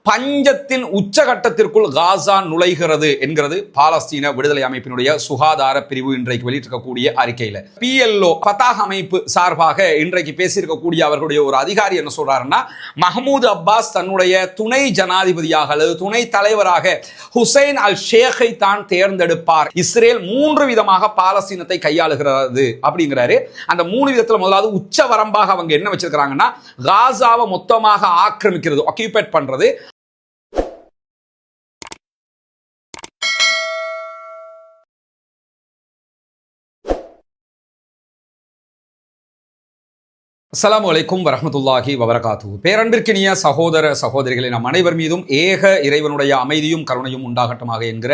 பஞ்சத்தின் உச்சகட்டத்திற்குள் காசா நுழைகிறது என்கிறது பாலஸ்தீன விடுதலை அமைப்பினுடைய சுகாதார பிரிவு இன்றைக்கு வெளியிட்டிருக்கக்கூடிய அறிக்கையில. PLO ஃபதாஹ் அமைப்பு சார்பாக இன்றைக்கு பேசியிருக்கக்கூடிய அவர்களுடைய ஒரு அதிகாரி என்ன சொல்றாருன்னா, மஹ்மூத் அப்பாஸ் தன்னுடைய துணை ஜனாதிபதியாக அல்லது துணை தலைவராக ஹுசைன் அல் ஷேக்கை தான் தேர்ந்தெடுப்பார். இஸ்ரேல் 3 விதமாக பாலஸ்தீனத்தை கையாளுகிறது அப்படிங்கிறாரு. அந்த 3 விதத்துல முதலாவது உச்ச வரம்பாக அவங்க என்ன வச்சிருக்காங்கன்னா, காசாவை மொத்தமாக ஆக்கிரமிக்கிறது, ஆக்கியூபேட் பண்றது. அஸ்ஸலாமு அலைக்கும் வரஹ்மத்துல்லாஹி வபரகாத்துஹு. பேரன்பிற்கினிய சகோதர சகோதரிகளை நம் அனைவர் மீதும் ஏக இறைவனுடைய அமைதியும் கருணையும் உண்டாகட்டுமாக என்கிற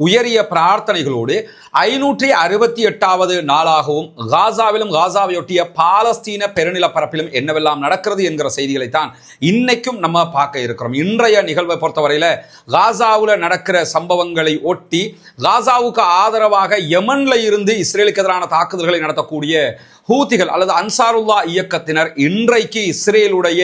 உயரிய பிரார்த்தனைகளோடு 568வது நாளாகவும் காசாவிலும் காசாவையொட்டிய பாலஸ்தீன பெருநிலப்பரப்பிலும் என்னவெல்லாம் நடக்கிறது என்கிற செய்திகளைத்தான் இன்னைக்கும் நம்ம பார்க்க இருக்கிறோம். இன்றைய நிகழ்வை பொறுத்தவரையில காசாவில் நடக்கிற சம்பவங்களை ஒட்டி காசாவுக்கு ஆதரவாக யமன்ல இருந்து இஸ்ரேலுக்கு எதிரான தாக்குதல்களை நடத்தக்கூடிய ஹூத்திகள் அல்லது அன்சாருல்லா இயக்கத்தினர் இன்றைக்கு இஸ்ரேலுடைய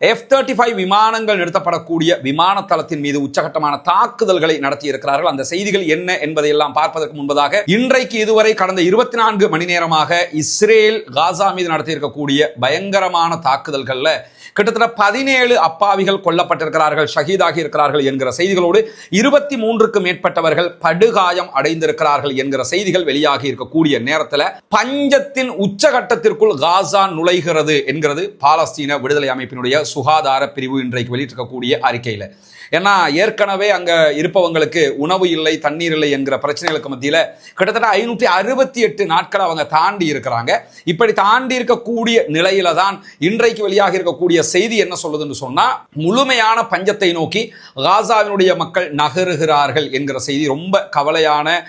F-35 விமானங்கள் நிறுத்தப்படக்கூடிய விமான தளத்தின் மீது உச்சகட்டமான தாக்குதல்களை நடத்தி இருக்கிறார்கள். அந்த செய்திகள் என்ன என்பதையெல்லாம் பார்ப்பதற்கு முன்பதாக இன்றைக்கு இதுவரை கடந்த 24 மணி நேரமாக இஸ்ரேல் காசா மீது நடத்தியிருக்கக்கூடிய பயங்கரமான தாக்குதல்கள்ல கிட்டத்தட்ட 17 அப்பாவிகள் கொல்லப்பட்டிருக்கிறார்கள், ஷஹீதாகி இருக்கிறார்கள் என்கிற செய்திகளோடு 23க்கும் மேற்பட்டவர்கள் படுகாயம் அடைந்திருக்கிறார்கள் என்கிற செய்திகள் வெளியாகி இருக்கக்கூடிய நேரத்தில் பஞ்சத்தின் உச்சகட்டத்திற்குள் காசா நுழைகிறது என்கிறது பாலஸ்தீன விடுதலை அமைப்பினுடைய சுகாதார பிரிவு இன்றைக்கு வெளியிட்டிருக்கக்கூடிய அறிக்கையில. ஏன்னா ஏற்கனவே அங்க இருப்பவங்களுக்கு உணவு இல்லை, தண்ணீர் இல்லை என்கிற பிரச்சனைகளுக்கு மத்தியில கிட்டத்தட்ட 568 நாட்கள் அவங்க தாண்டி இருக்கிறாங்க. இப்படி தாண்டி இருக்கக்கூடிய நிலையில தான் இன்றைக்கு வெளியாக இருக்கக்கூடிய செய்தி என்ன சொல்லுதுன்னு சொன்னா, முழுமையான பஞ்சத்தை நோக்கி காசாவினுடைய மக்கள் நகருகிறார்கள் என்கிற செய்தி ரொம்ப கவலையான,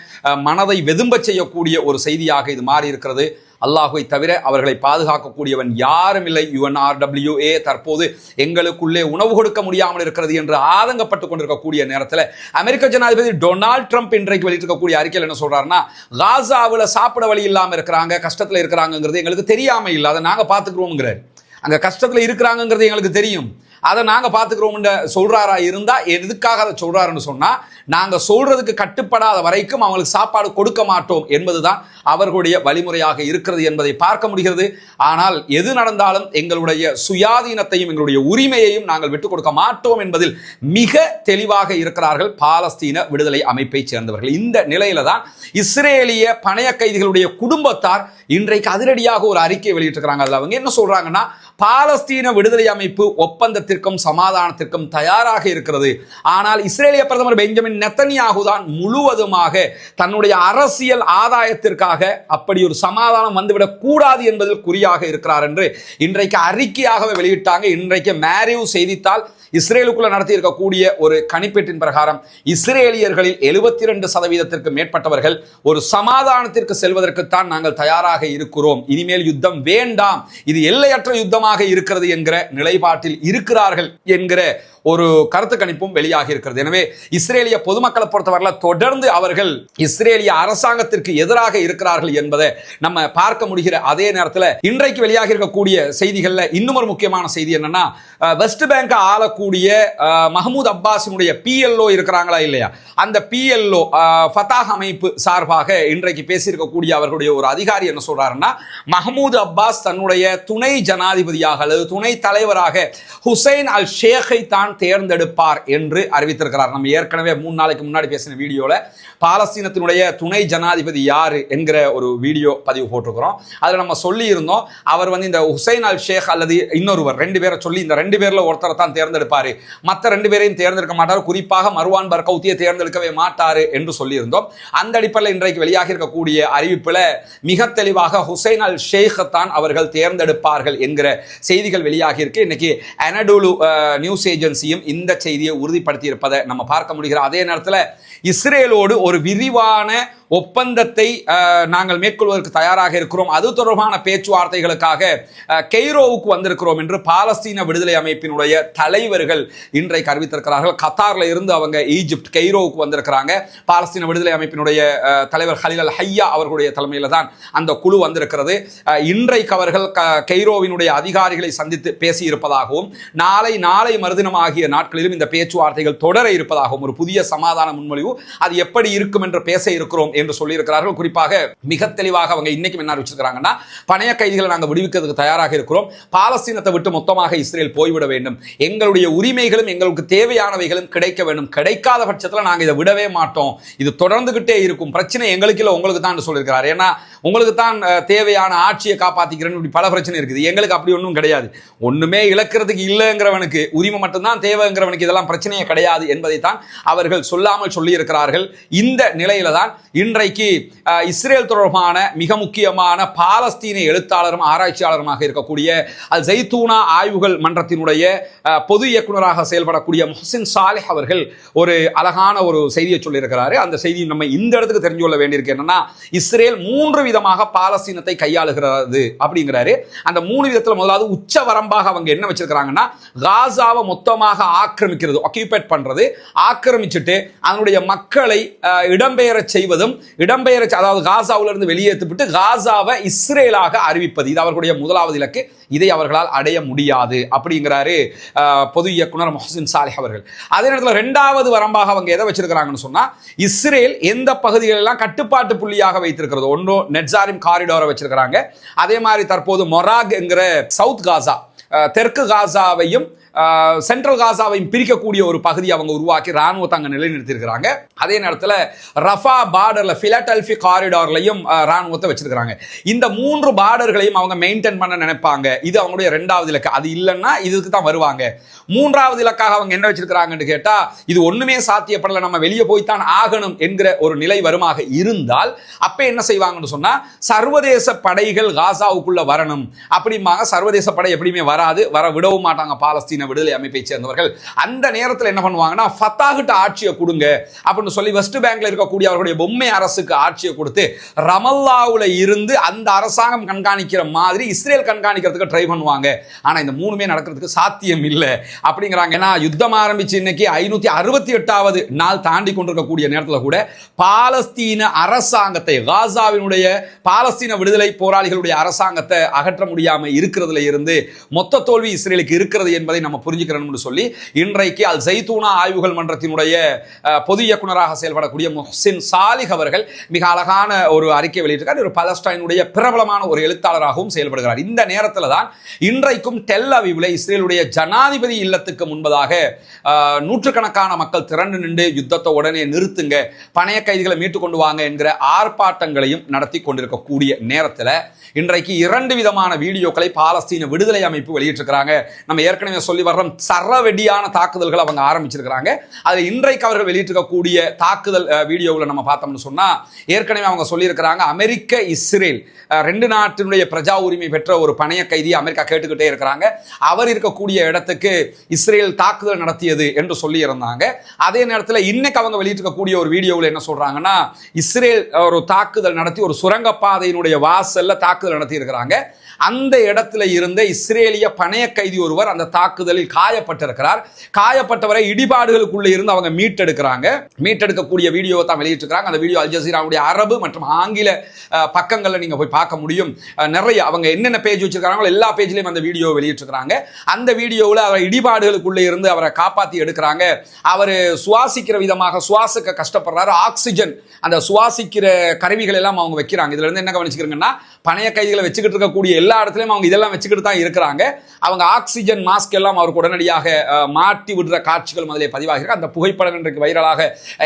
மனதை வெதும்ப செய்யக்கூடிய ஒரு செய்தியாக இது மாறி இருக்கிறது. அல்லாஹுவை தவிர அவர்களை பாதுகாக்கக்கூடியவன் யாரும் இல்லை. UNRWA தற்போது எங்களுக்குள்ளே உணவு கொடுக்க முடியாமல் இருக்கிறது என்று ஆதங்கப்பட்டுக் கொண்டிருக்கக்கூடிய நேரத்தில் அமெரிக்க ஜனாதிபதி டொனால்ட் ட்ரம்ப் இன்றைக்கு வெளியிட்டிருக்கக்கூடிய அறிக்கையில் என்ன சொல்றாருன்னா, காசாவில் சாப்பிட வழி இல்லாமல் இருக்கிறாங்க, கஷ்டத்தில் இருக்கிறாங்கிறது எங்களுக்கு தெரியாம இல்லை, அதை நாங்கள் பார்த்துக்கிறோம்ங்கிறார். அங்க கஷ்டத்தில் இருக்கிறாங்கிறது எங்களுக்கு தெரியும், அதை நாங்கள் பார்த்துக்கிறோம் சொல்றாரா இருந்தா எதுக்காக அதை சொல்றாருன்னு சொன்னா, நாங்கள் சொல்றதுக்கு கட்டுப்படாத வரைக்கும் அவங்களுக்கு சாப்பாடு கொடுக்க மாட்டோம் என்பதுதான் அவர்களுடைய வழிமுறையாக இருக்கிறது என்பதை பார்க்க முடிகிறது. ஆனால் எது நடந்தாலும் எங்களுடைய சுயாதீனத்தையும் எங்களுடைய உரிமையையும் நாங்கள் விட்டுக் கொடுக்க மாட்டோம் என்பதில் மிக தெளிவாக இருக்கிறார்கள் பாலஸ்தீன விடுதலை அமைப்பை சேர்ந்தவர்கள். இந்த நிலையில தான் இஸ்ரேலிய பணைய கைதிகளுடைய குடும்பத்தார் இன்றைக்கு அதிரடியாக ஒரு அறிக்கை வெளியிட்டிருக்கிறாங்க. அதில் அவங்க என்ன சொல்றாங்கன்னா, பாலஸ்தீன விடுதலை அமைப்பு ஒப்பந்தத்திற்கும் சமாதானத்திற்கும் தயாராக இருக்கிறது. ஆனால் இஸ்ரேலிய பிரதமர் பெஞ்சமின் நெத்தன்யாகு தான் முழுவதுமாக தன்னுடைய அரசியல் ஆதாயத்திற்காக அப்படி ஒரு சமாதானம் வந்துவிடக் கூடாது என்பதில் குறியாக இருக்கிறார் என்று இன்றைக்கு அறிக்கையாகவே வெளியிட்டாங்க. இன்றைக்கு மேரிவ் செய்தித்தாள் இஸ்ரேலுக்குள்ள நடத்தி இருக்கக்கூடிய ஒரு கணிப்பீட்டின் பிரகாரம் இஸ்ரேலியர்களில் 72% மேற்பட்டவர்கள் ஒரு சமாதானத்திற்கு செல்வதற்குத்தான் நாங்கள் தயாராக இருக்கிறோம், இனிமேல் யுத்தம் வேண்டாம், இது எல்லையற்ற யுத்தமாக இருக்கிறது என்கிற நிலைப்பாட்டில் இருக்கிறார்கள் என்கிற ஒரு கருத்து கணிப்பும் வெளியாகி இருக்கிறது. எனவே இஸ்ரேலிய பொதுமக்களை பொறுத்தவரை தொடர்ந்து அவர்கள் இஸ்ரேலிய அரசாங்கத்திற்கு எதிராக இருக்கிறார்கள் என்பதை நம்ம பார்க்க முடிகிற அதே நேரத்தில் இன்றைக்கு வெளியாகி இருக்கக்கூடிய செய்திகள்ல இன்னும் ஒரு முக்கியமான செய்தி என்னன்னா, வெஸ்ட் பேங்க் ஆளக்கூடிய மஹ்மூத் அப்பாஸினுடைய PLO இருக்கிறாங்களா இல்லையா, அந்த PLO ஃபதாஹ் அமைப்பு சார்பாக இன்றைக்கு பேசியிருக்கக்கூடிய அவர்களுடைய ஒரு அதிகாரி என்ன சொல்றாருன்னா, மஹ்மூத் அப்பாஸ் தன்னுடைய துணை ஜனாதிபதியாக அல்லது துணை தலைவராக ஹுசைன் அல் ஷேக்கை தான் தேர்ந்தெடுப்பார் என்று அறிவித்திருக்கிறார். நம்ம ஏற்கனவே 3 நாளைக்கு முன்னாடி பேசின வீடியோல பாலஸ்தீனத்தினுடைய துணை ஜனாதிபதி யாரு என்கிற ஒரு வீடியோ பதிவு போட்டிருக்கிறோம். அதுல நம்ம சொல்லி இருந்தோம், அவர் இந்த ஹுசைன் அல் ஷேக் அல்லது இன்னொருவர் 2 பேரை சொல்லி இந்த 2 பேர்ல ஒருத்தரை தான் தேர்ந்தெடுப்பாரு, மற்ற 2 பேரையும் தேர்ந்தெடுக்க மாட்டார், குறிப்பாக மர்வான் பர்கௌத்தியை தேர்ந்தெடுக்கவே மாட்டாரு என்று சொல்லி இருந்தோம். அந்த அடிப்படையில் இன்றைக்கு வெளியாக இருக்கக்கூடிய அறிவிப்புல மிக தெளிவாக ஹுசைன் அல் ஷேக் தான் அவர்கள் தேர்ந்தெடுப்பார்கள் என்கிற செய்திகள் வெளியாகி இருக்கு. இன்னைக்கு அனடோலு நியூஸ் ஏஜென்சியும் இந்த செய்தியை உறுதிப்படுத்தி இருப்பதை நம்ம பார்க்க முடிகிற அதே நேரத்தில் இஸ்ரேலோடு ஒரு விரிவான ஒப்பந்தத்தை நாங்கள் மேற்கொள்வதற்கு தயாராக இருக்கிறோம், அது தொடர்பான பேச்சுவார்த்தைகளுக்காக கெய்ரோவுக்கு வந்திருக்கிறோம் என்று பாலஸ்தீன விடுதலை அமைப்பினுடைய தலைவர்கள் இன்றைக்கு அறிவித்திருக்கிறார்கள். கத்தார்ல இருந்து அவங்க ஈஜிப்ட் கெய்ரோவுக்கு வந்திருக்கிறாங்க. பாலஸ்தீன விடுதலை அமைப்பினுடைய தலைவர் ஹலீல் அல் ஹையா அவர்களுடைய தலைமையில் தான் அந்த குழு வந்திருக்கிறது. இன்றைக்கு அவர்கள் கெய்ரோவினுடைய அதிகாரிகளை சந்தித்து பேசி இருப்பதாகவும் நாளை மறுதினம் ஆகிய நாட்களிலும் இந்த பேச்சுவார்த்தைகள் தொடர இருப்பதாகவும் ஒரு புதிய சமாதான முன்மொழிவு அது எப்படி இருக்கும் என்று பேச இருக்கிறோம் என்று சொல்லியிருக்கிறார்கள். குறிப்பாக மிக தெளிவாக அவங்க இன்னைக்கு என்ன அறிவிச்சிருக்கிறாங்கன்னா, பணைய கைதிகளை நாங்கள் விடுவிக்கிறதுக்கு தயாராக இருக்கிறோம், பாலஸ்தீனத்தை விட்டு மொத்தமாக இஸ்ரேல் போய்விட வேண்டும், எங்களுடைய உரிமைகளும் எங்களுக்கு தேவையானவைகளும் கிடைக்க வேண்டும், கிடைக்காத பட்சத்தில் நாங்கள் இதை விடவே மாட்டோம், இது தொடர்ந்துகிட்டே இருக்கும், பிரச்சனை எங்களுக்கு இல்லை உங்களுக்கு தான் சொல்லியிருக்கிறார். ஏன்னா உங்களுக்கு தான் தேவையான ஆட்சியை காப்பாற்றிக்கிறேன்னு இப்படி பல பிரச்சனை இருக்குது, எங்களுக்கு அப்படி ஒன்றும் கிடையாது, ஒண்ணுமே இழக்கிறதுக்கு இல்லைங்கிறவனுக்கு உரிமை மட்டும்தான் தேவைங்கிறவனுக்கு இதெல்லாம் பிரச்சனையே கிடையாது என்பதைத்தான் அவர்கள் சொல்லாமல் சொல்லி இருக்கிறார்கள். இந்த நிலையில தான் இன்றைக்கு இஸ்ரேல் தொடர்பான மிக முக்கியமான பாலஸ்தீன எழுத்தாளரும் ஆராய்ச்சியாளருமாக இருக்கக்கூடிய அல் ஜைத்தூனா ஆய்வுகள் மன்றத்தினுடைய பொது இயக்குநராக செயல்படக்கூடிய முஹ்சின் சாலிஹ் அவர்கள் ஒரு அழகான ஒரு செய்தியை சொல்லியிருக்கிறாரு. அந்த செய்தி நம்ம இந்த இடத்துக்கு தெரிஞ்சு கொள்ள வேண்டியிருக்கு. என்னன்னா, இஸ்ரேல் 3 விதமாக பாலஸ்தீனத்தை கையாளுகிறது அப்படிங்கிறாரு. அந்த 3 விதத்துல முதலாவது உச்ச வரம்பாக அவங்க என்ன வச்சிருக்காங்கன்னா, காசாவை மொத்தமாக ஆக்கிரமிக்கிறது, ஆக்கியூபேட் பண்றது, ஆக்கிரமிச்சுட்டு அதனுடைய மக்களை இடம்பெயர செய்வதும், அதாவது காசாவில இருந்து வெளியேற்றிவிட்டு காசாவை இஸ்ரேலாக அறிவிப்பது, இது அவர்களுடைய முதலாவது இலக்கு. இதை அவர்களால் அடைய முடியாது அப்படிங்கிறாரு பொது இயக்குனர் முஹ்சின் சாலிஹ் அவர்கள். அதே நேரத்தில் 2வது வரம்பாக அவங்க எதை வச்சிருக்கிறாங்கன்னு சொன்னா, இஸ்ரேல் எந்த பகுதிகள் எல்லாம் கட்டுப்பாட்டு புள்ளியாக வைத்திருக்கிறது, ஒன்று நெட்சாரிம் காரிடோரை வச்சிருக்கிறாங்க, அதே மாதிரி தற்போது மொராக் என்கிற சவுத் காசா தெற்கு காசாவையும் சென்ட்ரல் காசாவையும் பிரிக்கக்கூடிய ஒரு பகுதி அவங்க உருவாக்கி ராணுவத்தை அங்கே நிலைநிறுத்தியிருக்கிறாங்க. அதே நேரத்தில் ரஃபா பார்டர்ல பிலடெல்பி காரிடார்லையும் ராணுவத்தை வச்சிருக்கிறாங்க. இந்த 3 பார்டர்களையும் அவங்க மெயின்டைன் பண்ண நினைப்பாங்க. இது அவங்களுடைய 2வது இலக்கு. அது இல்லைன்னா இதுக்கு தான் வருவாங்க. 3வது இலக்காக அவங்க என்ன வச்சிருக்கிறாங்கன்னு கேட்டா, இது ஒண்ணுமே சாத்தியப்படல, நம்ம வெளியே போய்த்தான் ஆகணும் என்கிற ஒரு நிலை வருமாக இருந்தால் அப்ப என்ன செய்வாங்கன்னு சொன்னா, சர்வதேச படைகள் காசாவுக்குள்ள வரணும் அப்படிம்பாங்க. சர்வதேச படை எப்படியுமே வராது, வர விடவும் மாட்டாங்க பாலஸ்தீன விடுதலை அமைப்பை சேர்ந்தவர்கள். அந்த நேரத்தில் என்ன பண்ணுவாங்கன்னா, ஃபத்தாஹ்கிட்ட ஆட்சியை கொடுங்க அப்படின்னு சொல்லி வெஸ்ட் பேங்க்ல இருக்கக்கூடிய அவருடைய பொம்மை அரசுக்கு ஆட்சியை கொடுத்து ரமல்லாவுல இருந்து அந்த அரசாங்கம் கண்காணிக்கிற மாதிரி இஸ்ரேல் கண்காணிக்கிறதுக்கு ட்ரை பண்ணுவாங்க. ஆனா இந்த 3மே நடக்கிறதுக்கு சாத்தியம் இல்லை அப்படிங்கிறாங்க. ஏன்னா யுத்தம் ஆரம்பிச்சு இன்னைக்கு 568வது நாள் தாண்டி கொண்டிருக்கக்கூடிய நேரத்தில் கூட பாலஸ்தீன அரசாங்கத்தை, காசாவினுடைய பாலஸ்தீன விடுதலை போராளிகளுடைய அரசாங்கத்தை அகற்ற முடியாம இருக்கிறதுல இருந்து மொத்த தோல்வி இஸ்ரேலுக்கு இருக்கிறது என்பதை நம்ம புரிஞ்சுக்கிறோம்னு சொல்லி இன்றைக்கு அல் ஜைத்தூனா ஆய்வுகள் மன்றத்தினுடைய பொது இயக்குநராக செயல்படக்கூடிய முஹ்சின் சாலிஹ் அவர்கள் மிக அழகான ஒரு அறிக்கை வெளியிட்டிருக்கார். ஒரு பலஸ்டைனுடைய பிரபலமான ஒரு எழுத்தாளராகவும் செயல்படுகிறார். இந்த நேரத்தில் தான் இன்றைக்கும் டெல் அவீவ்ல இஸ்ரேலுடைய ஜனாதிபதி இல்லத்துக்கு முன்பதாக நூற்றுக்கணக்கான மக்கள் திரண்டு நின்று யுத்தத்தை உடனே நிறுத்துங்க, பணைய கைதிகளை மீட்டு கொண்டு வாங்க என்கிற ஆர்ப்பாட்டங்களையும் நடத்தி கொண்டிருக்கக்கூடிய நேரத்தில் இன்றைக்கு 2 விதமான வீடியோக்களை பாலஸ்தீன விடுதலை அமைப்பு வெளியிட்டிருக்கிறாங்க. நம்ம ஏற்கனவே சொல்லி வர்றோம், சரவெடியான தாக்குதல்கள் அவங்க ஆரம்பிச்சிருக்கிறாங்க. அது இன்றைக்கு அவர்கள் வெளியிட்டிருக்கக்கூடிய தாக்குதல் வீடியோவில் நம்ம பார்த்தோம்னு சொன்னா, ஏற்கனவே அவங்க சொல்லியிருக்கிறாங்க, அமெரிக்க இஸ்ரேல் 2 நாட்டினுடைய பிரஜா உரிமை பெற்ற ஒரு பணைய கைதியை அமெரிக்கா கேட்டுக்கிட்டே இருக்கிறாங்க. அவர் இருக்கக்கூடிய இடத்துக்கு இஸ்ரேல் தாக்குதல் நடத்தியது என்று சொல்லி இருந்தாங்க. அதே நேரத்தில் இன்னைக்கு அவங்க வெளியிட்டிருக்கக்கூடிய ஒரு வீடியோவில் என்ன சொல்றாங்கன்னா, இஸ்ரேல் ஒரு தாக்குதல் நடத்தி ஒரு சுரங்கப்பாதையினுடைய வாசல்ல தாக்குதல் நடத்தி இருக்கிறாங்க. அந்த இடத்துல இருந்த இஸ்ரேலிய பணைய கைதி ஒருவர் அந்த தாக்குதலில் காயப்பட்டிருக்கிறார். காயப்பட்டவரை இடிபாடுகளுக்குள்ள இருந்து அவங்க மீட்டெடுக்கக்கூடிய வீடியோவை தான் வெளியிட்டிருக்கிறாங்க. அந்த வீடியோ அல் ஜசீராவுடைய அரபு மற்றும் ஆங்கில பக்கங்கள்ல நீங்க போய் பார்க்க முடியும். நிறைய அவங்க என்னென்ன பேஜ் வச்சிருக்காங்களோ எல்லா பேஜ்லயும் அந்த வீடியோ வெளியிட்டிருக்கிறாங்க. அந்த வீடியோவில் அவர் இடிபாடுகளுக்குள்ள இருந்து அவரை காப்பாற்றி எடுக்கிறாங்க. அவர் சுவாசிக்கிற விதமாக சுவாசிக்க கஷ்டப்படுறாரு. ஆக்சிஜன் அந்த சுவாசிக்கிற கருவிகள் எல்லாம் அவங்க வைக்கிறாங்க. இதுல இருந்து என்ன கவனிச்சுக்கிறீங்கன்னா, பணைய கைதிகளை வச்சுக்கிட்டு இருக்கக்கூடிய எல்லா இடத்துலையும் அவங்க இதெல்லாம் வச்சுக்கிட்டு தான் இருக்கிறாங்க. அவங்க ஆக்சிஜன் மாஸ்க் எல்லாம் அவருக்கு உடனடியாக மாட்டி விடுற காட்சிகள் முதலே பதிவாகிறது. அந்த புகைப்படம் இன்றைக்கு வைரலாக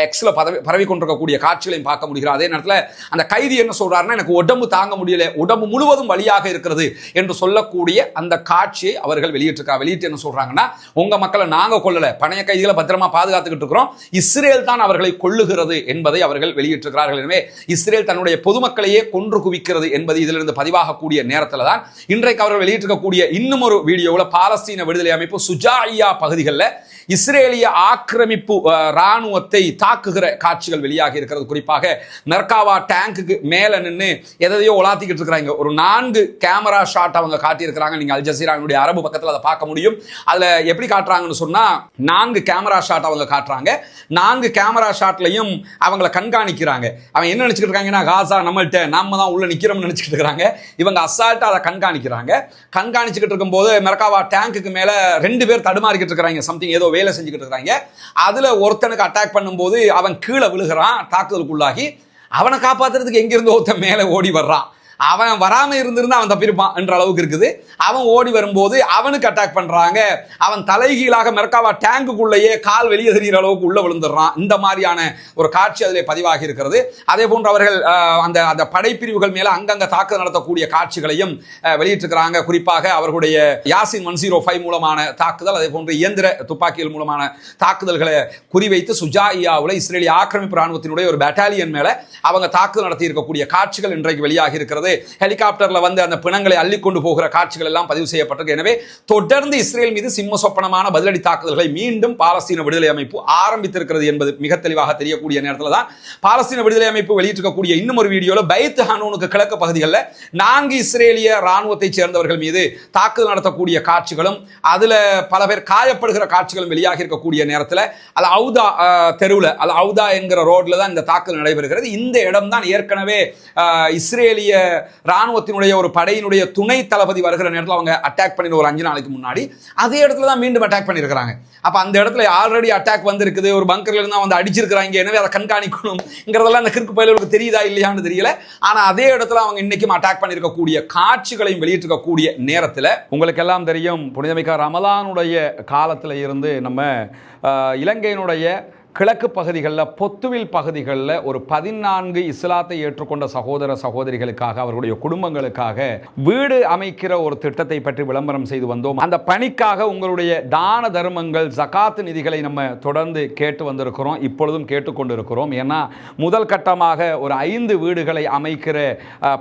எக்ஸ்ல பரவி கொண்டிருக்கக்கூடிய காட்சிகளையும் பார்க்க முடிகிறது. அதே நேரத்தில் அந்த கைதி என்ன சொல்றாருன்னா, எனக்கு உடம்பு தாங்க முடியல, உடம்பு முழுவதும் வலியாக இருக்கிறது என்று சொல்லக்கூடிய அந்த காட்சியை அவர்கள் வெளியிட்டு என்ன சொல்றாங்கன்னா, உங்க மக்களை நாங்க கொல்லல, பணைய கைதிகளை பத்திரமா பாதுகாத்துக்கிட்டு இருக்கிறோம், இஸ்ரேல் தான் அவர்களை கொல்லுகிறது என்பதை அவர்கள் வெளியிட்டிருக்கிறார்கள். எனவே இஸ்ரேல் தன்னுடைய பொதுமக்களையே கொன்று குவிக்கிறது என்பது இதில் இதிலிருந்து பதிவாகக்கூடிய நேரத்தில் தான் இன்றைக்கு அவர்கள் வெளியிட்டிருக்கக்கூடிய இன்னும் ஒரு வீடியோவில் பாலஸ்தீன விடுதலை அமைப்பு சுஜாஇயா பகுதிகளில் இஸ்ரேலிய ஆக்கிரமிப்பு ராணுவத்தை தாக்குகிற காட்சிகள் வெளியாகி இருக்கிறது. குறிப்பாக மெர்காவா டேங்குக்கு மேல நின்று எதையோ உலாத்திக்கிட்டு இருக்கிறாங்க. ஒரு 4 கேமரா ஷாட் அவங்க காட்டியிருக்கிறாங்க. நீங்க அல் ஜசீராவுடைய அரபு பக்கத்தில் அதை பார்க்க முடியும். அதுல எப்படி காட்டுறாங்கன்னு சொன்னா 4 கேமரா ஷாட் அவங்க காட்டுறாங்க. 4 கேமரா ஷாட்லையும் அவங்கள கண்காணிக்கிறாங்க. அவங்க என்ன நினைச்சிட்டு இருக்காங்கன்னா காசா நம்மள்ட்ட நாம தான் உள்ள நிக்கிறோம்னு நினைச்சிட்டு இருக்காங்க. இவங்க அசால்ட்டா அதை கண்காணிக்கிறாங்க. கண்காணிச்சுக்கிட்டு இருக்கும்போது மெர்காவா டேங்குக்கு மேல 2 பேர் தடுமாறிக்கிட்டு இருக்காங்க. சம்திங் ஏதோ வேலை செஞ்சுக்கிட்டு இருக்காங்க. அதுல ஒருத்தனுக்கு அட்டாக் பண்ணும்போது அவன் கீழே விழுகிறான். தாக்குதலுக்குள்ளாகி அவனை காப்பாத்துறதுக்கு எங்கிருந்து ஒருத்தன் மேல ஓடி வர்றான். அவன் வராம இருந்திருந்தா அவன் தப்பிருப்பான் என்ற அளவுக்கு இருக்குது. அவன் ஓடி வரும்போது அவனுக்கு அட்டாக் பண்றாங்க. அவன் தலைகீழாக மெர்காவா டேங்குக்குள்ளேயே கால் வெளியே தெரிகிற அளவுக்கு உள்ள விழுந்துடுறான். இந்த மாதிரியான ஒரு காட்சி அதிலே பதிவாகி இருக்கிறது. அதே போன்று அவர்கள் அந்த படைப்பிரிவுகள் மேல அங்கங்க தாக்குதல் நடத்தக்கூடிய காட்சிகளையும் வெளியிட்டிருக்கிறாங்க. குறிப்பாக அவர்களுடைய யாசின் 105 மூலமான தாக்குதல், அதே போன்று இயந்திர துப்பாக்கிகள் மூலமான தாக்குதல்களை குறிவைத்து சுஜாஇயாவில் இஸ்ரேலிய ஆக்கிரமிப்பு ராணுவத்தினுடைய ஒரு பெட்டாலியன் மேல அவங்க தாக்குதல் நடத்தி இருக்கக்கூடிய காட்சிகள் இன்றைக்கு வெளியாகி இருக்கிறது. ஹெலிகாப்டர்ல வந்து அந்த பிணங்களை அள்ளிக்கொண்டு போகிற காட்சிகள் எல்லாம் பதிவு செய்யப்பட்டிருக்கு. எனவே தொடர்ந்து இஸ்ரேல் மீது சிம்ம சொப்பனமான பதிலடி தாக்குதல்களை மீண்டும் பாலஸ்தீன விடுதலை அமைப்பு ஆரம்பித்திருக்கிறது என்பது மிக தெளிவாக தெரியக்கூடிய நேரத்தில் தான் பாலஸ்தீன விடுதலை அமைப்பு வெளியிட்டிருக்கக்கூடிய இன்னும் ஒரு வீடியோல பைத் ஹனூனுக்கு கிழக்கு பகுதிகளில் 4 இஸ்ரேலிய ராணுவத்தை சேர்ந்தவர்கள் மீது தாக்குதல் நடத்தக்கூடிய காட்சிகளும் அதுல பல பேர் காயப்படுகிற காட்சிகளும் வெளியாகி இருக்கக்கூடிய நேரத்தில் அல் அவுதா தெருவில் அல் அவுதா என்கிற ரோட்ல தான் இந்த தாக்குதல் நடைபெறுகிறது. இந்த இடம் தான் ஏற்கனவே இஸ்ரேலிய ராணுவத்தினுடைய ஒரு படையினுடைய துணை தளபதி வருகிற நேரத்தில் அவங்க அட்டாக் பண்ணி ஒரு 5 நாளைக்கு முன்னாடி அதே இடத்துல தான் மீண்டும் அட்டாக் பண்ணியிருக்கிறாங்க. அப்ப அந்த இடத்துல ஆல்ரெடி அட்டாக் வந்திருக்குது, ஒரு பங்கர்ல இருந்தா வந்து அடிச்சிருக்கிறாங்க. எனவே அதை கண்காணிக்கணும்ங்கிறதெல்லாம் அந்த கிறுக்கு பயலுக்கு தெரியுதா இல்லையான்னு தெரியல. ஆனா அதே இடத்துல அவங்க இன்னைக்கும் அட்டாக் பண்ணியிருக்கக்கூடிய காட்சிகளையும் வெளியிட்டிருக்கக்கூடிய நேரத்தில் உங்களுக்கு எல்லாம் தெரியும், புனிதமிக்க ரமலானுடைய காலத்தில் இருந்து நம்ம இலங்கையினுடைய கிழக்கு பகுதிகளில் பொத்துவில் பகுதிகளில் ஒரு 14 இஸ்லாத்தை ஏற்றுக்கொண்ட சகோதர சகோதரிகளுக்காக அவர்களுடைய குடும்பங்களுக்காக வீடு அமைக்கிற ஒரு திட்டத்தை பற்றி விளம்பரம் செய்து வந்தோம். அந்த பணிக்காக உங்களுடைய தான தர்மங்கள் ஜகாத் நிதிகளை நம்ம தொடர்ந்து கேட்டு வந்திருக்கிறோம், இப்பொழுதும் கேட்டுக்கொண்டிருக்கிறோம். ஏன்னா முதல் கட்டமாக ஒரு 5 வீடுகளை அமைக்கிற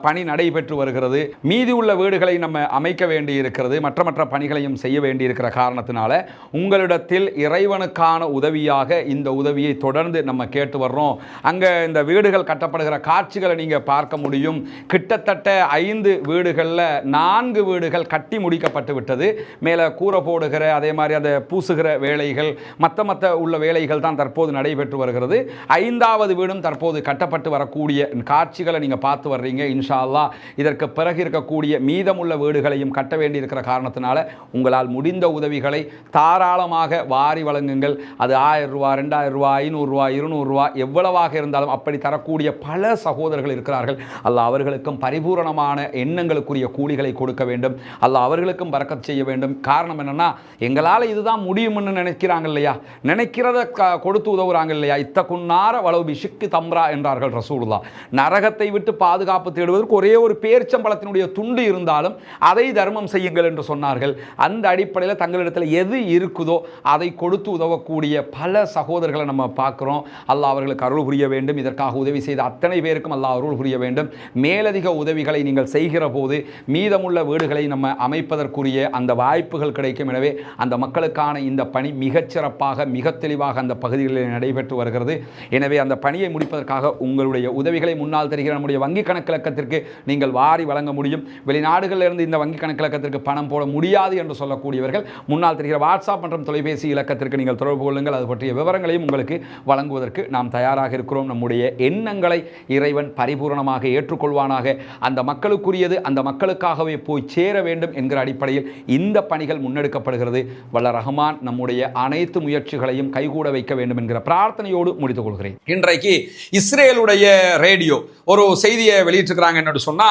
பணி நடைபெற்று வருகிறது. மீதி உள்ள வீடுகளை நம்ம அமைக்க வேண்டி இருக்கிறது. மற்ற பணிகளையும் செய்ய வேண்டியிருக்கிற காரணத்தினால உங்களிடத்தில் இறைவனுக்கான உதவியாக இந்த உதவியை தொடர்ந்து நம்ம கேட்டு வர்றோம். அங்க இந்த வீடுகள் கட்டப்படுகிற காட்சிகளை நீங்க பார்க்க முடியும். கிட்டத்தட்ட 5 வீடுகள்ல 4 வீடுகள் கட்டி முடிக்கப்பட்டு விட்டது. மேல கூரை போடுகிற அதே மாதிரி அதை பூசுகிற வேலைகள் மற்ற உள்ள வேலைகள் தான் தற்போது நடைபெற்று வருகிறது. 5வது வீடும் தற்போது கட்டப்பட்டு வரக்கூடிய காட்சிகளை நீங்க பார்த்து வர்றீங்க. இன்ஷா அல்லாஹ் இதற்கு பிறகு இருக்கக்கூடிய மீதமுள்ள வீடுகளையும் கட்ட வேண்டியிருக்கிற காரணத்தினால உங்களால் முடிந்த உதவிகளை தாராளமாக வாரி வழங்குங்கள். அது 1000 ரூபாய், 2000 ரூபாய், 500 ரூபாய், 200 ரூபாய் எவ்வளவாக இருந்தாலும் அப்படி தரக்கூடிய பல சகோதரர்கள் இருக்கிறார்கள். அல்லாஹ் அவர்களுக்கும் பரிபூரணமான எண்ணங்களுக்குரிய கூலிகளை கொடுக்க வேண்டும். அல்லாஹ் அவர்களுக்கும் பரக்கத் செய்ய வேண்டும். காரணம் என்னன்னா, எங்களால் இதுதான் முடியும்னு நினைக்கிறாங்க இல்லையா, நினைக்கிறத கொடுத்து உதவுறாங்க இல்லையா. இத்தகுன்னார வலவு பிஷிக்கு தம்ரா என்றார்கள் ரசூலுல்லாஹ். நரகத்தை விட்டு பாதுகாப்பு தேடுவதற்கு ஒரே ஒரு பேரிச்சம்பழத்தினுடைய துண்டு இருந்தாலும் அதை தர்மம் செய்யுங்கள் என்று சொன்னார்கள். அந்த அடிப்படையில் தங்களிடத்தில் எது இருக்குதோ அதை கொடுத்து உதவக்கூடிய பல சகோதரர்களை நம்ம பார்க்கிறோம். அல்லாஹ் அவர்களுக்கு அருள் புரிய வேண்டும். இதற்காக உதவி செய்த அத்தனை பேருக்கும் அல்லாஹ் அருள் புரிய வேண்டும். மேலதிக உதவிகளை நீங்கள் செய்கிற போது மீதமுள்ள வீடுகளை நம்ம அமைப்பதற்குரிய அந்த வாய்ப்புகள் கிடைக்கும். எனவே அந்த மக்களுக்கான இந்த பணி மிகச்சிறப்பாக மிக தெளிவாக அந்த பகுதிகளில் நடைபெற்று வருகிறது. எனவே அந்த பணியை முடிப்பதற்காக உங்களுடைய உதவிகளை முன்னால் தெரிகிற நம்முடைய வங்கி கணக்கிலக்கத்திற்கு நீங்கள் வாரி வழங்க முடியும். வெளிநாடுகளிலிருந்து இந்த வங்கி கணக்கிலக்கத்திற்கு பணம் போட முடியாது என்று சொல்லக்கூடியவர்கள் முன்னால் தெரிகிற வாட்ஸ்அப் மற்றும் தொலைபேசி இலக்கத்திற்கு நீங்கள் தொடர்பு கொள்ளுங்கள். அது பற்றிய விவரங்களையும் உங்களுக்கு வழங்குவதற்கு நாம் தயாராக இருக்கிறோம். நம்முடைய எண்ணங்களை இறைவன் பரிபூரணமாக ஏற்றுக்கொள்வானாக. அந்த மக்களுக்குரியது அந்த மக்களுக்காகவே போய் சேர வேண்டும் என்கிற அடிப்படையில் இந்த பணிகள் முன்னெடுக்கப்படுகிறது. வல்ல ரஹ்மான் நம்முடைய அனைத்து முயற்சிகளையும் கைகூட வைக்க வேண்டும் என்கிற பிரார்த்தனையோடு முடித்துக் கொள்கிறேன். இன்றைக்கு இஸ்ரேலுடைய ரேடியோ ஒரு செய்தியை வெளியிட்டிருக்கிறாங்க. என்னன்னு சொன்னா,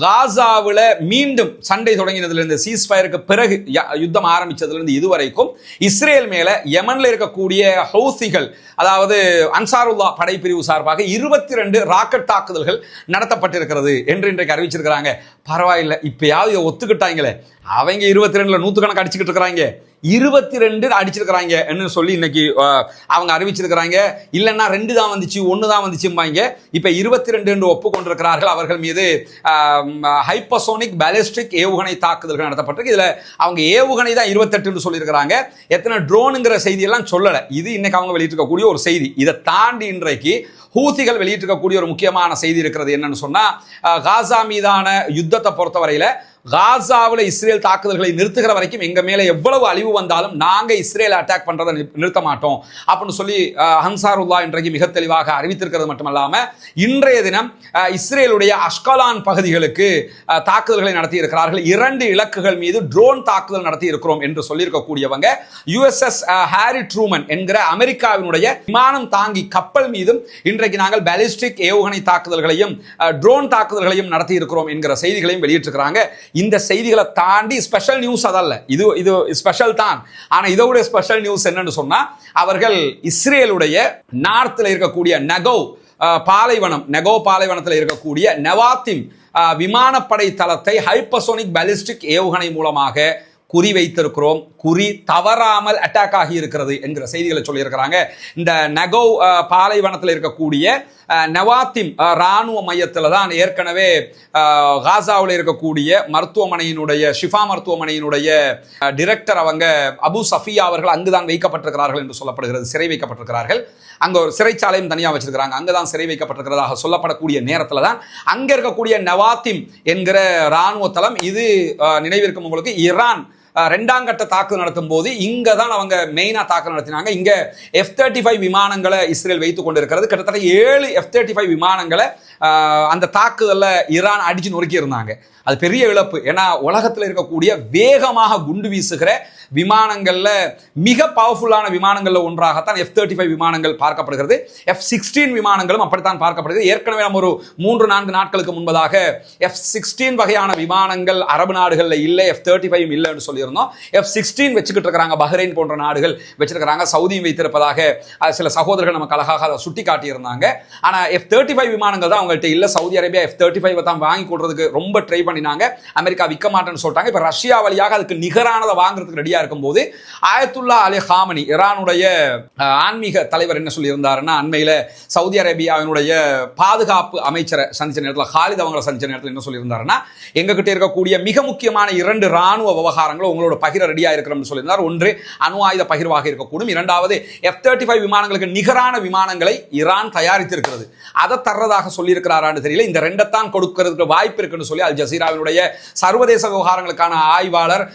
காசாவில் மீண்டும் சண்டை தொடங்கினதிலிருந்து சீஸ்ஃபயருக்கு பிறகு யுத்தம் ஆரம்பித்ததிலிருந்து இதுவரைக்கும் இஸ்ரேல் மேல யமன்ல இருக்கக்கூடிய ஹவுசிகள், அதாவது அன்சாருல்லா படைப்பிரிவு சார்பாக 22 ராக்கெட் தாக்குதல்கள் நடத்தப்பட்டிருக்கிறது என்று இன்றைக்கு அறிவிச்சிருக்கிறாங்க. பரவாயில்லை, இப்பயாவது ஒத்துக்கிட்டாங்களே. அவங்க 22ல 100 கணக்கு அடிச்சுக்கிட்டு இருக்கிறாங்க. 22 அடிச்சிருக்கிறாங்க என்ன சொல்லி இன்னைக்கு அவங்க அறிவிச்சிருக்கிறாங்க. இல்லைன்னா 2 தான் வந்துச்சு 1 தான் வந்துச்சும்பாங்க. இப்போ 22 என்று ஒப்புக்கொண்டிருக்கிறார்கள். அவர்கள் மீது ஹைப்பர்சோனிக் பாலிஸ்டிக் ஏவுகணை தாக்குதல்கள் நடத்தப்பட்டிருக்கு. இதுல அவங்க ஏவுகணை தான் 28 என்று சொல்லியிருக்கிறாங்க. எத்தனை ட்ரோனுங்கிற செய்தியெல்லாம் சொல்லலை. இது இன்னைக்கு அவங்க வெளியிட்டிருக்கக்கூடிய ஒரு செய்தி. இதை தாண்டி இன்றைக்கு ஹூதிகள் வெளியிட்டிருக்கக்கூடிய ஒரு முக்கியமான செய்தி இருக்கிறது. என்னன்னு சொன்னா, காசா மீதான யுத்தத்தை பொறுத்தவரையில காசாவில் இஸ்ரேல் தாக்குதல்களை நிறுத்துகிற வரைக்கும் எங்க மேல எவ்வளவு அழிவு வந்தாலும் நாங்க இஸ்ரேல் அட்டாக் பண்றதை நிறுத்த மாட்டோம் அப்படின்னு சொல்லி அன்சாருல்லா இன்றைக்கு மிக தெளிவாக அறிவித்திருக்கிறது மட்டுமல்லாம இன்றைய தினம் இஸ்ரேலுடைய அஷ்கலான் பகுதிகளுக்கு தாக்குதல்களை நடத்தி இருக்கிறார்கள். 2 இலக்குகள் மீது ட்ரோன் தாக்குதல் நடத்தி இருக்கிறோம் என்று சொல்லியிருக்கக்கூடியவங்க USS ஹாரி ட்ரூமன் என்கிற அமெரிக்காவினுடைய விமானம் தாங்கி கப்பல் மீதும் இன்றைக்கு நாங்கள் பாலிஸ்டிக் ஏவுகணை தாக்குதல்களையும் ட்ரோன் தாக்குதல்களையும் நடத்தி இருக்கிறோம் என்கிற செய்திகளையும் வெளியிட்டிருக்கிறாங்க. இந்த செய்திகளை தாண்டி ஸ்பெஷல் நியூஸ் அதல்ல, இது ஸ்பெஷல் தான். ஆனா இதோட ஸ்பெஷல் நியூஸ் என்னன்னு சொன்னா, அவர்கள் இஸ்ரேலுடைய நார்த்ல இருக்கக்கூடிய நெகோ பாலைவனத்தில் இருக்கக்கூடிய நவாத்திம் விமானப்படை தளத்தை ஹைப்பர்சோனிக் பாலிஸ்டிக் ஏவுகணை மூலமாக குறி வைத்திருக்கிறோம், குறி தவறாமல் அட்டாக் ஆகி இருக்கிறது என்கிற செய்திகளை சொல்லியிருக்கிறாங்க. இந்த நெகோ பாலைவனத்தில் இருக்கக்கூடிய நவாத்திம் இராணுவ மையத்தில் தான் ஏற்கனவே காசாவில் இருக்கக்கூடிய மருத்துவமனையினுடைய ஷிஃபா மருத்துவமனையினுடைய டிரெக்டர் அவங்க அபு சஃபியா அவர்கள் அங்குதான் வைக்கப்பட்டிருக்கிறார்கள் என்று சொல்லப்படுகிறது. சிறை வைக்கப்பட்டிருக்கிறார்கள். அங்க ஒரு சிறைச்சாலையும் தனியாக வச்சிருக்கிறாங்க. அங்கதான் சிறை வைக்கப்பட்டிருக்கிறதாக சொல்லப்படக்கூடிய நேரத்தில் தான் அங்க இருக்கக்கூடிய நவாத்திம் என்கிற இராணுவ தளம், இது நினைவிருக்கும் உங்களுக்கு, ஈரான் 2ஆம் கட்ட தாக்குதல் நடத்தும் போது இங்க தான் அவங்க மெயினா தாக்குதல் நடத்தினாங்க. இங்க F-35 விமானங்களை இஸ்ரேல் வைத்துக் கொண்டிருக்கிறது. கிட்டத்தட்ட 7 F-35 விமானங்களை அந்த தாக்குதல்ல ஈரான் அடிச்சு நொறுக்கி இருந்தாங்க. அது பெரிய இழப்பு. ஏன்னா உலகத்தில் இருக்கக்கூடிய வேகமாக குண்டு வீசுகிற விமானங்கள்ல மிக பவர்ஃபுல்லான விமானங்கள்ல ஒன்றாகத்தான் F-35 விமானங்கள் பார்க்கப்படுகிறது. F-16 விமானங்களும் அப்படித்தான் பார்க்கப்படுகிறது. ஏற்கனவே நம்ம ஒரு 3-4 நாட்களுக்கு முன்பதாக F-16 வகையான விமானங்கள் அரபு நாடுகள்ல இல்லை, F-35 இல்லைன்னு சொல்லியிருந்தோம். F-16 வச்சுக்கிட்டு இருக்கிறாங்க, பஹ்ரைன் போன்ற நாடுகள் வச்சிருக்கிறாங்க, சவுதியும் வைத்திருப்பதாக சில சகோதரர்கள் நமக்கு அழகாக அதை சுட்டி காட்டியிருந்தாங்க. ஆனா F-35 விமானங்கள் தான் அவங்கள்ட்ட இல்லை. சவுதி அரேபியா F-35 தான் வாங்கி கொடுறதுக்கு ரொம்ப ட்ரை பண்ணினாங்க. அமெரிக்கா விற்க மாட்டேன்னு சொல்லிட்டாங்க. இப்ப ரஷ்யா வழியாக அதுக்கு நிகரானதை வாங்குறதுக்கு ரெடியா இருக்கும்போது ஆயத்துல்லா அலி ஹாமனி, ஈரானுடைய ஆன்மீக தலைவர், என்ன சொல்லியிருந்தாருன்னா, அண்மையில சவுதி அரேபியாவினுடைய பாதுகாப்பு அமைச்சரை சந்திச்ச நேரத்தில், ஹாலித் அவங்களை சந்திச்ச நேரத்தில் என்ன சொல்லியிருந்தாருன்னா, எங்ககிட்ட இருக்கக்கூடிய மிக முக்கியமான 2 ராணுவ விவகாரங்களும் உங்களோட பகிர ரெடியா இருக்கிறோம்னு சொல்லியிருந்தார். ஒன்று அணு ஆயுத பகிர்வாக இருக்கக்கூடும், 2வது F-35 விமானங்களுக்கு நிகரான விமானங்களை ஈரான் தயாரித்திருக்கிறது, அதை தர்றதாக சொல்லியிருக்கிறாரான்னு தெரியல. இந்த 2 கொடுக்கிறதுக்கு வாய்ப்பு இருக்குன்னு சொல்லி அல் ஜசீராவினுடைய சர்வதேச விவகாரங்களுக்கான ஆய்வாளர்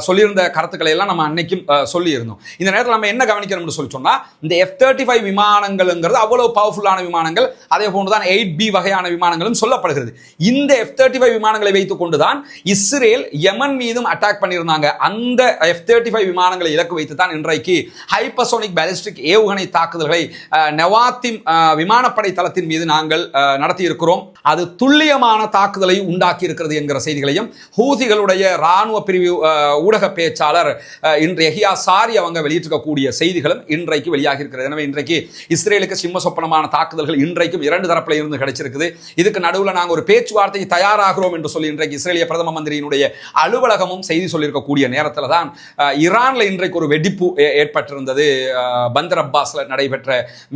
சொல்லியிருந்த கருத்துக்களை எல்லாம் நம்ம அன்னைக்கும் சொல்லி இருந்தோம். இந்த நேரத்தில் நம்ம என்ன கவனிக்கணும்னு சொல்லி சொன்னா, இந்த F-35 விமானங்கள்ங்கிறது அவ்வளவு பவர்ஃபுல்லான விமானங்கள். அதே போன்றுதான் 8B வகையான விமானங்களும் சொல்லப்படுகிறது. இந்த F-35 விமானங்களை வைத்துக் கொண்டுதான் இஸ்ரேல் யமன் மீதும் அட்டாக் பண்ணியிருந்தாங்க. அந்த F-35 விமானங்களை இலக்கு வைத்து தான் இன்றைக்கு ஹைப்பர்சோனிக் பாலிஸ்டிக் ஏவுகணை தாக்குதல்களை நவாத்திம் விமானப்படை தளத்தின் மீது நாங்கள் நடத்தி இருக்கிறோம். அது துல்லியமான தாக்குதலை உண்டாக்கி இருக்கிறது என்கிற செய்திகளையும் ஹூதிகளுடைய ராணுவ பிரிவு ஊடக பேச்சாளர் இன்று யஹியா சாரி அவங்க வெளியிட்டிருக்கக்கூடிய செய்திகளும் இன்றைக்கு வெளியாகி இருக்கிறது. எனவே இன்றைக்கு இஸ்ரேலுக்கு சிம்ம சொப்பனமான தாக்குதல்கள் இன்றைக்கும் 2 தரப்புல இருந்து கிடைச்சிருக்குது. இதுக்கு நடுவில் நாங்கள் ஒரு பேச்சுவார்த்தைக்கு தயாராகிறோம் என்று சொல்லி இன்றைக்கு இஸ்ரேலிய பிரதம மந்திரியினுடைய அலுவலகமும் செய்தி சொல்லியிருக்கக்கூடிய நேரத்தில் தான் ஈரான்ல இன்றைக்கு ஒரு வெடிப்பு ஏற்பட்டிருந்தது. பந்தர் அப்பாஸ்ல நடைபெற்ற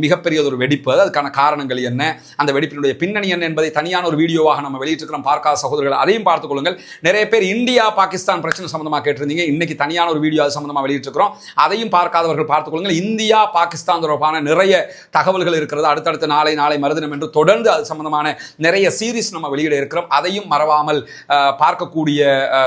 மிகப்பெரிய ஒரு வெடிப்பு. அதுக்கான காரணங்கள் என்ன, அந்த வெடிப்பினுடைய பின்னணி என்ன என்பதை தனியான ஒரு வீடியோவாக நம்ம வெளியிட்டிருக்கிறோம். பார்க்காத சகோதரர்கள் அதையும் பார்த்துக் கொள்ளுங்கள். நிறைய பேர் இந்தியா பாகிஸ்தான் பிரச்சனை சம்பந்தமாக கேட்டிருந்தீங்க. இன்னைக்கு தனியான ஒரு வீடியோ அது சம்பந்தமாக வெளியிட்டிருக்கிறோம். அதையும் பார்க்காதவர்கள் பார்த்துக் கொள்ளுங்கள். இந்தியா பாகிஸ்தான் தொடர்பான நிறைய தகவல்கள் இருக்கிறது. அடுத்தடுத்த நாளை மறுதினம் என்று தொடர்ந்து அது சம்பந்தமான நிறைய சீரிஸ் நம்ம வெளியிட இருக்கிறோம். அதையும் மறவாமல் பார்க்கக்கூடிய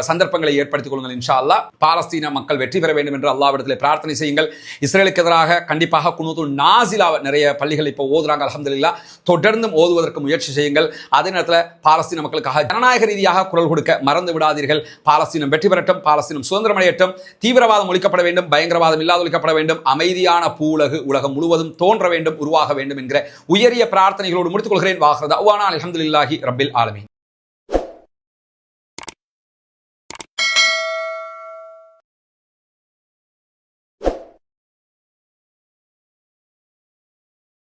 சந்தர்ப்பங்களை ஏற்படுத்திக் கொள்ளுங்கள். இன்ஷா அல்லாஹ் பாலஸ்தீன மக்கள் வெற்றி பெற வேண்டும் என்று அல்லாஹ்விடத்தில் பிரார்த்தனை செய்யுங்கள். இஸ்ரேலுக்கு எதிராக கண்டிப்பாக குனூத்துல் நாஸிலா நிறைய பள்ளிகள் இப்போ ஓதுறாங்க. அல்ஹம்துலில்லாஹ் தொடர்ந்தும் ஓதுவதற்கு முயற்சி செய்யுங்கள். அதே நேரத்தில் பாலஸ்தீன மக்களுக்காக ஜனநாயக ரீதியாக குரல் கொடுக்க மறந்து விடாதீர்கள். பாலஸ்தீனம் வெற்றி பெறட்டும், பாலஸ்தீனம் சுதந்திரம் அடையட்டும், தீவிரவாதம் ஒழிக்கப்பட வேண்டும், பயங்கரவாதம் இல்லாத ஒழிக்கப்பட வேண்டும், அமைதியான பூவுலகு உலகம் முழுவதும் தோன்ற வேண்டும், உருவாக வேண்டும் என்கிற உயரிய பிரார்த்தனைகளோடு முடித்துக் கொள்கிறேன். வாஹ்ரதா அல்ஹம்துலில்லாஹி ரப்பில் ஆலமீன்.